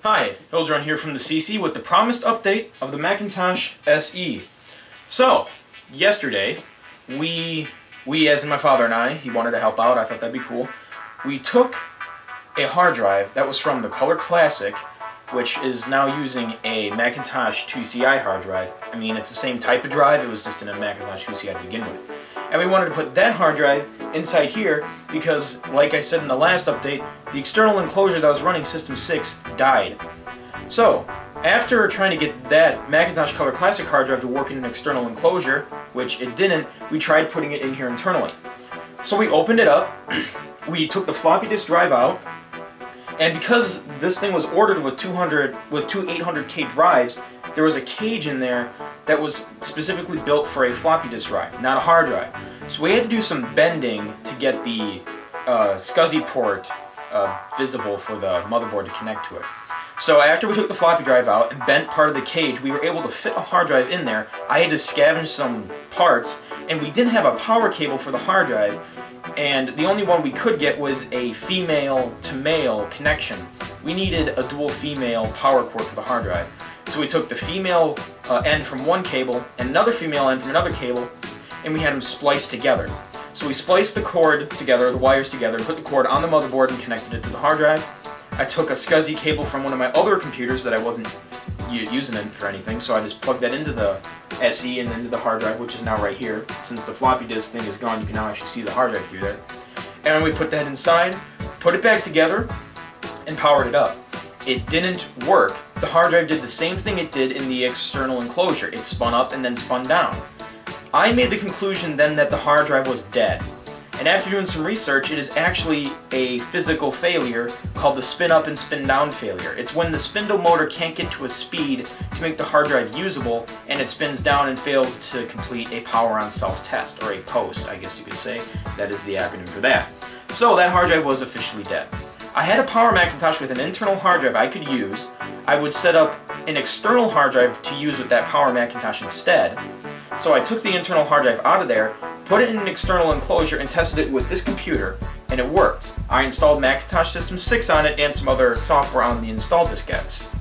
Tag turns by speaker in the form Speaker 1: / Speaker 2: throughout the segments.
Speaker 1: Hi, Hildron here from the CC with the promised update of the Macintosh SE. So, yesterday, we as in my father and I, he wanted to help out, I thought that'd be cool, we took a hard drive that was from the Color Classic, which is now using a Macintosh 2CI hard drive. I mean, it's the same type of drive, it was just in a Macintosh 2CI to begin with. And we wanted to put that hard drive inside here because, like I said in the last update, the external enclosure that was running System 6 died. So, after trying to get that Macintosh Color Classic hard drive to work in an external enclosure, which it didn't, we tried putting it in here internally. So we opened it up, we took the floppy disk drive out, and because this thing was ordered with two 800K drives, there was a cage in there that was specifically built for a floppy disk drive, not a hard drive. So we had to do some bending to get the SCSI port visible for the motherboard to connect to it. So after we took the floppy drive out and bent part of the cage, we were able to fit a hard drive in there. I had to scavenge some parts, and we didn't have a power cable for the hard drive, and the only one we could get was a female to male connection. We needed a dual female power cord for the hard drive. So we took the female end from one cable and another female end from another cable, and we had them spliced together. So we spliced the cord together, the wires together, and put the cord on the motherboard and connected it to the hard drive. I took a SCSI cable from one of my other computers that I wasn't using it for anything, so I just plugged that into the SE and into the hard drive, which is now right here. Since the floppy disk thing is gone, you can now actually see the hard drive through there. And we put that inside, put it back together, and powered it up. It didn't work. The hard drive did the same thing it did in the external enclosure. It spun up and then spun down. I made the conclusion then that the hard drive was dead. And after doing some research, it is actually a physical failure called the spin up and spin down failure. It's when the spindle motor can't get to a speed to make the hard drive usable, and it spins down and fails to complete a power on self-test, or a POST, I guess you could say. That is the acronym for that. So that hard drive was officially dead. I had a power Macintosh with an internal hard drive I could use. I would set up an external hard drive to use with that power Macintosh instead. So I took the internal hard drive out of there, put it in an external enclosure, and tested it with this computer, and it worked. I installed Macintosh System 6 on it and some other software on the install diskettes.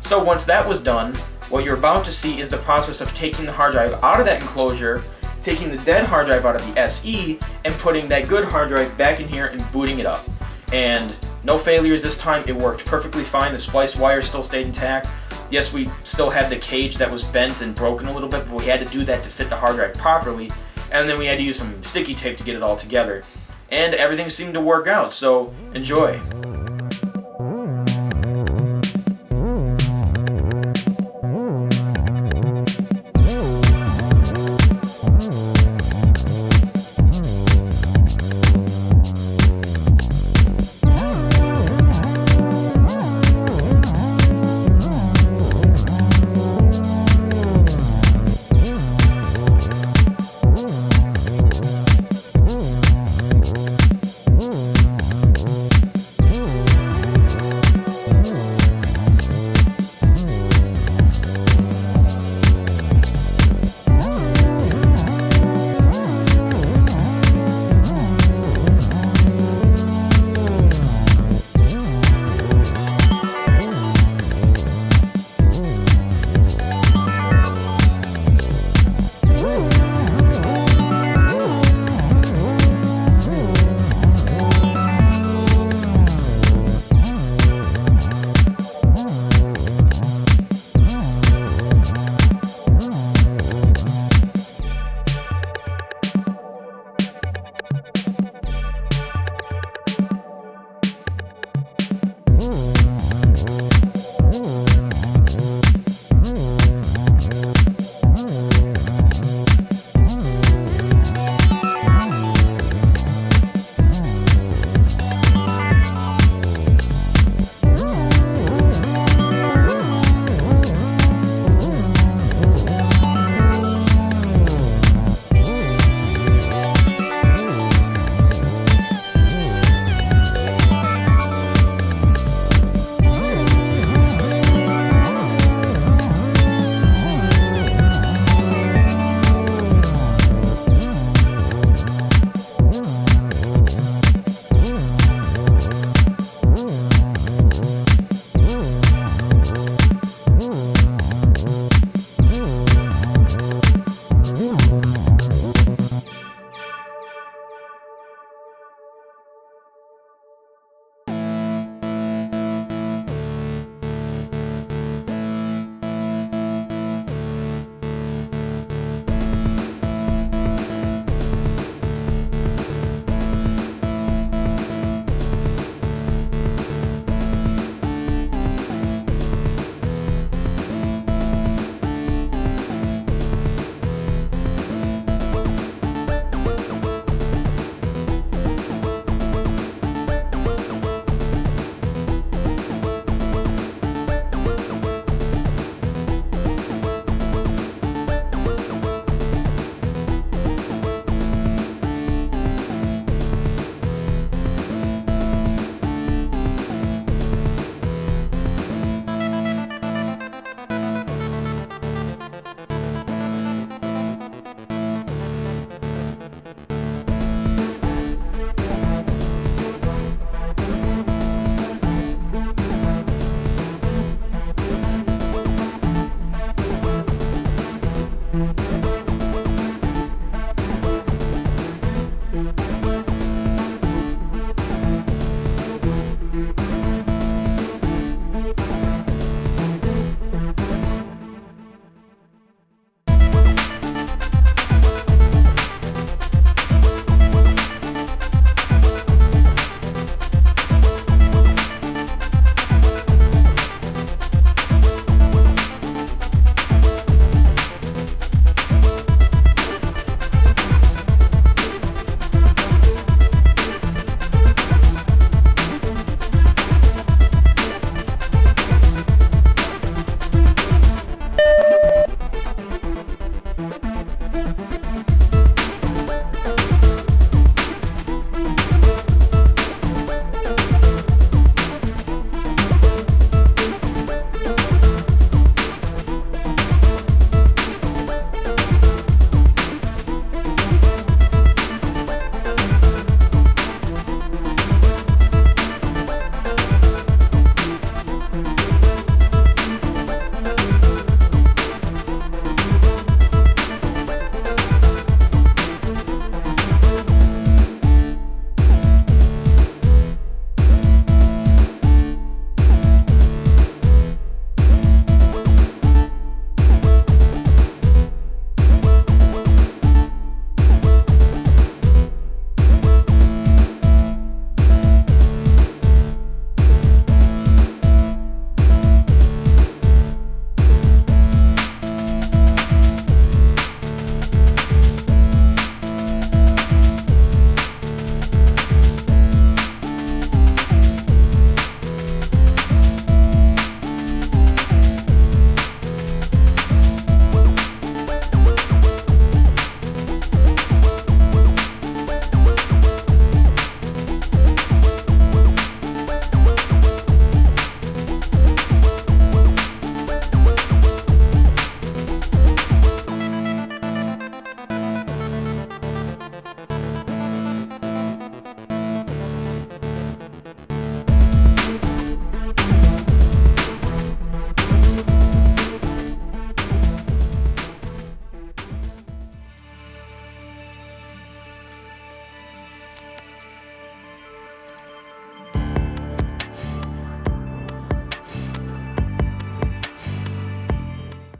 Speaker 1: So once that was done, what you're about to see is the process of taking the hard drive out of that enclosure, taking the dead hard drive out of the SE, and putting that good hard drive back in here and booting it up. And no failures this time, it worked perfectly fine, the spliced wire still stayed intact. Yes, we still had the cage that was bent and broken a little bit, but we had to do that to fit the hard drive properly, and then we had to use some sticky tape to get it all together. And everything seemed to work out, so enjoy.